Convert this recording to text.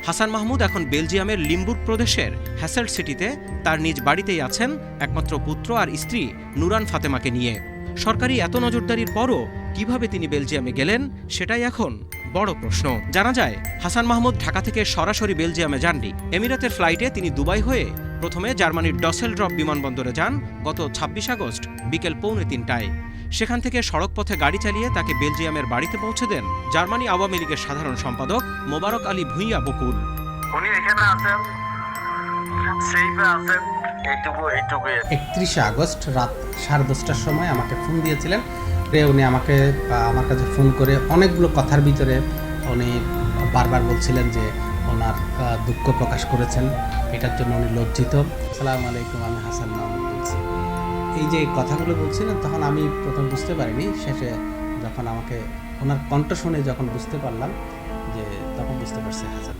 হাসান মাহমুদ এখন বেলজিয়ামের লিমবুর্গ প্রদেশের হ্যাসেল্ট সিটিতে তার নিজ বাড়িতেই আছেন একমাত্র পুত্র আর স্ত্রী নুরান ফাতেমাকে নিয়ে। সরকারি এত নজরদারির পরও কিভাবে তিনি বেলজিয়ামে গেলেন সেটাই এখন বড় প্রশ্ন। জানা যায়, হাসান মাহমুদ ঢাকা থেকে সরাসরি বেলজিয়ামে যাননি। এমিরাতের ফ্লাইটে তিনি দুবাই হয়ে প্রথমে জার্মানির ডসেলড্রপ বিমানবন্দরে যান গত ২৬ আগস্ট বিকেল ৩:৩০টায়। সেখান থেকে সড়কপথে গাড়ি চালিয়ে তাকে বেলজিয়ামের বাড়িতে পৌঁছে দেন জার্মানি আওয়ামী লীগের সাধারণ সম্পাদক মোবারক আলী ভূঁইয়া বকুল। উনি এখানে আছেন, সেইফে আছেন, এইটুকুই। ৩১ আগস্ট রাত 10:30টার সময় আমাকে ফোন দিয়েছিলেন। উনি আমার কাছে ফোন করে অনেকগুলো কথার ভিতরে উনি বারবার বলছিলেন যে ওনার দুঃখ প্রকাশ করেছেন, এটার জন্য উনি লজ্জিত। আসসালামু আলাইকুম, আমি হাসান মাহমুদ বলছি। এই যে কথাগুলো বলছিলেন তখন আমি প্রথম বুঝতে পারিনি, শেষে যখন আমাকে ওনার কণ্ঠ শুনে যখন বুঝতে পারলাম, যে তখন বুঝতে পারছি হাসান।